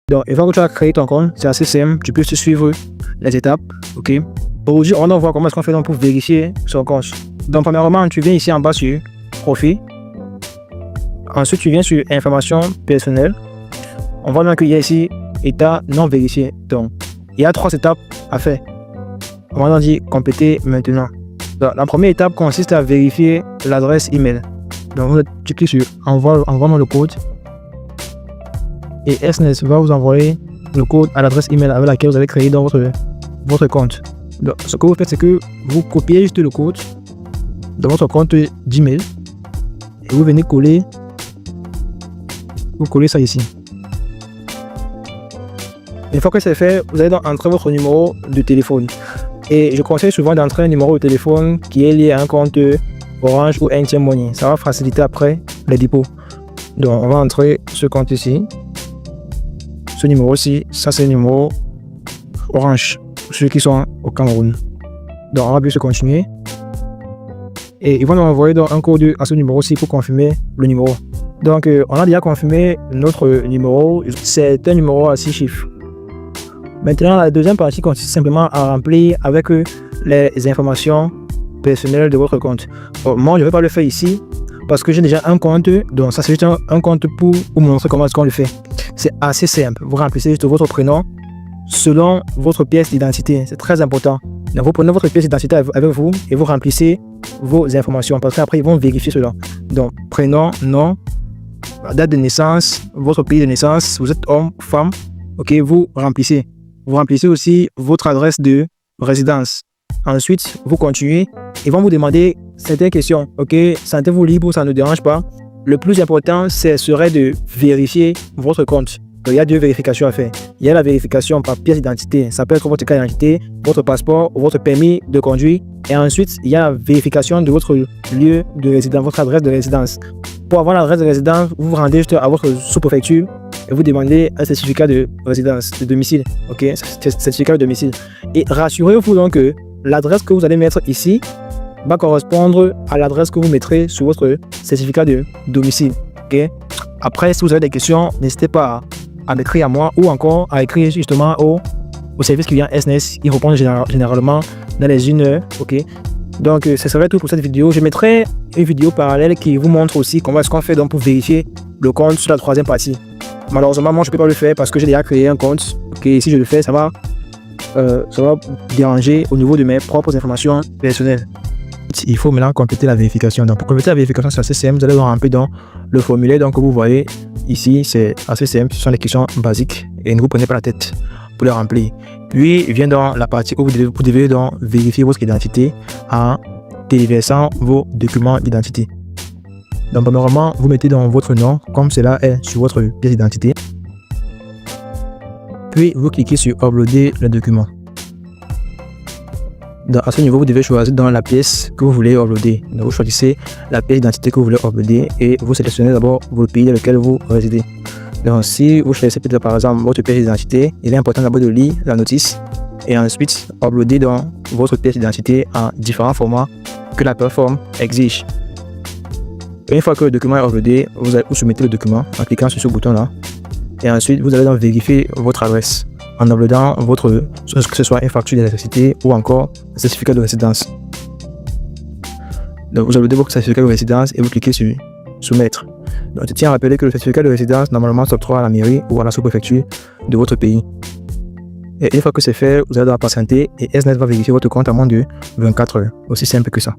Donc, une fois que tu as créé ton compte, c'est assez simple. Tu peux te suivre les étapes. Ok. Aujourd'hui, on va voir comment est-ce qu'on fait donc pour vérifier son compte. Donc, premièrement, tu viens ici en bas sur Profil. Ensuite, tu viens sur Informations personnelles. On voit donc qu'il y a ici État non vérifié. Donc, il y a 3 étapes à faire. On va donc dire compléter maintenant. Donc, la première étape consiste à vérifier l'adresse email. Donc, tu cliques sur envoie-moi le code. Et SNES va vous envoyer le code à l'adresse email avec laquelle vous avez créé dans votre compte. Donc, ce que vous faites, c'est que vous copiez juste le code dans votre compte d'email et vous venez coller ça ici. Une fois que c'est fait, vous allez donc entrer votre numéro de téléphone. Et je conseille souvent d'entrer un numéro de téléphone qui est lié à un compte Orange ou MTN Money. Ça va faciliter après les dépôts. Donc, on va entrer ce compte ici. Ce numéro-ci, ça c'est le numéro Orange, pour ceux qui sont au Cameroun. Donc, on va appuyer sur continuer. Et ils vont nous envoyer donc un code à ce numéro-ci pour confirmer le numéro. Donc, on a déjà confirmé notre numéro. C'est un numéro à 6 chiffres. Maintenant, la deuxième partie consiste simplement à remplir avec les informations personnelles de votre compte. Bon, moi, je ne vais pas le faire ici parce que j'ai déjà un compte. Donc, ça, c'est juste un compte pour vous montrer comment est-ce qu'on le fait. C'est assez simple. Vous remplissez juste votre prénom selon votre pièce d'identité. C'est très important. Donc, vous prenez votre pièce d'identité avec vous et vous remplissez vos informations parce qu'après, ils vont vérifier cela. Donc, prénom, nom, date de naissance, votre pays de naissance, vous êtes homme, femme. Ok, vous remplissez. Vous remplissez aussi votre adresse de résidence. Ensuite, vous continuez. Ils vont vous demander certaines questions. Ok, sentez-vous libre, ça ne dérange pas. Le plus important, ce serait de vérifier votre compte. Donc, il y a 2 vérifications à faire. Il y a la vérification par pièce d'identité. Ça peut être votre carte d'identité, votre passeport, votre permis de conduire. Et ensuite, il y a la vérification de votre lieu de résidence, votre adresse de résidence. Pour avoir l'adresse de résidence, vous vous rendez juste à votre sous-préfecture et vous demandez un certificat de résidence, de domicile. Ok, certificat de domicile. Et rassurez-vous donc que l'adresse que vous allez mettre ici va correspondre à l'adresse que vous mettrez sur votre certificat de domicile. Ok. Après, si vous avez des questions, n'hésitez pas à m'écrire à moi ou encore à écrire justement au service qui vient SNES. Ils répondent généralement dans les 1 heure. Ok. Donc, ce serait tout pour cette vidéo. Je mettrai une vidéo parallèle qui vous montre aussi comment est-ce qu'on fait donc pour vérifier le compte sur la 3e partie. Malheureusement, moi, je ne peux pas le faire parce que j'ai déjà créé un compte. Okay, si je le fais, ça va déranger au niveau de mes propres informations personnelles. Il faut maintenant compléter la vérification. Donc, pour compléter la vérification, c'est assez simple. Vous allez remplir dans le formulaire donc, que vous voyez ici. C'est assez simple. Ce sont des questions basiques et ne vous prenez pas la tête pour les remplir. Puis, il vient dans la partie où vous devez donc vérifier votre identité en téléversant vos documents d'identité. Donc, premièrement, vous mettez dans votre nom, comme cela est sur votre pièce d'identité. Puis, vous cliquez sur uploader le document. Donc, à ce niveau, vous devez choisir dans la pièce que vous voulez uploader. Donc, vous choisissez la pièce d'identité que vous voulez uploader et vous sélectionnez d'abord votre pays dans lequel vous résidez. Donc, si vous choisissez peut-être par exemple votre pièce d'identité, il est important d'abord de lire la notice et ensuite uploader dans votre pièce d'identité en différents formats que la plateforme exige. Une fois que le document est uploadé, vous soumettez le document en cliquant sur ce bouton-là et ensuite vous allez donc vérifier votre adresse en uploadant que ce soit une facture d'électricité ou encore un certificat de résidence. Donc, vous uploadez votre certificat de résidence et vous cliquez sur soumettre. Donc, je tiens à rappeler que le certificat de résidence normalement s'octroie à la mairie ou à la sous-préfecture de votre pays. Et une fois que c'est fait, vous allez devoir patienter et SNES va vérifier votre compte à moins de 24 heures. Aussi simple que ça.